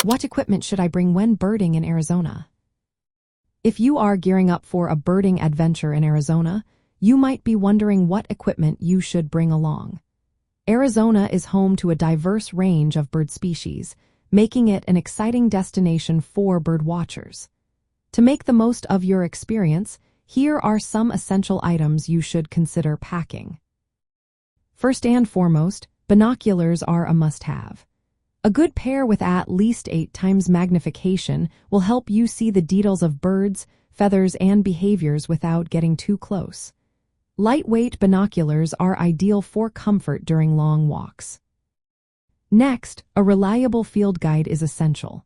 What equipment should I bring when birding in Arizona? If you are gearing up for a birding adventure in Arizona, you might be wondering what equipment you should bring along. Arizona is home to a diverse range of bird species, making it an exciting destination for bird watchers. To make the most of your experience, here are some essential items you should consider packing. First and foremost, binoculars are a must-have. A good pair with at least 8 times magnification will help you see the details of birds, feathers, and behaviors without getting too close. Lightweight binoculars are ideal for comfort during long walks. Next, a reliable field guide is essential.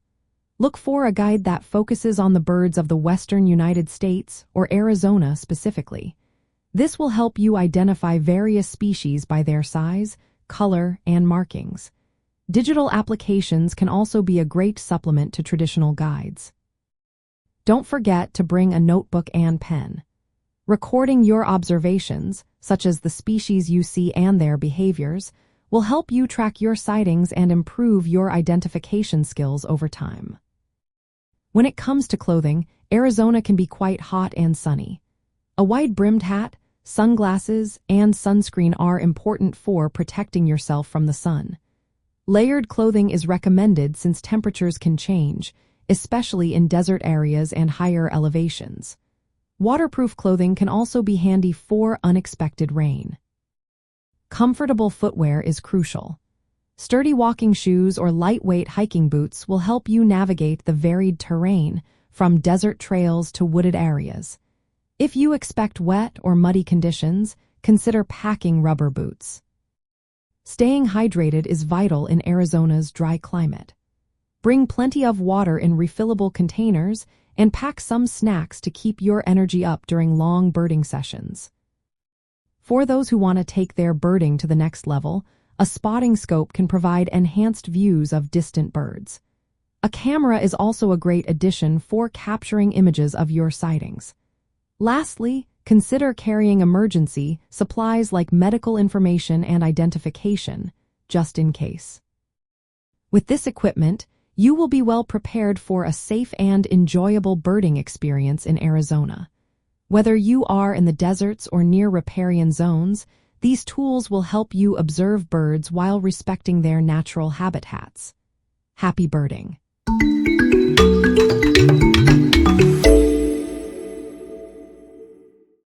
Look for a guide that focuses on the birds of the western United States or Arizona specifically. This will help you identify various species by their size, color, and markings. Digital applications can also be a great supplement to traditional guides. Don't forget to bring a notebook and pen. Recording your observations, such as the species you see and their behaviors, will help you track your sightings and improve your identification skills over time. When it comes to clothing, Arizona can be quite hot and sunny. A wide-brimmed hat, sunglasses, and sunscreen are important for protecting yourself from the sun. Layered clothing is recommended since temperatures can change, especially in desert areas and higher elevations. Waterproof clothing can also be handy for unexpected rain. Comfortable footwear is crucial. Sturdy walking shoes or lightweight hiking boots will help you navigate the varied terrain, from desert trails to wooded areas. If you expect wet or muddy conditions, consider packing rubber boots. Staying hydrated is vital in Arizona's dry climate. Bring plenty of water in refillable containers and pack some snacks to keep your energy up during long birding sessions. For those who want to take their birding to the next level, a spotting scope can provide enhanced views of distant birds. A camera is also a great addition for capturing images of your sightings. Lastly, consider carrying emergency supplies like medical information and identification, just in case. With this equipment, you will be well prepared for a safe and enjoyable birding experience in Arizona. Whether you are in the deserts or near riparian zones, these tools will help you observe birds while respecting their natural habitats. Happy birding!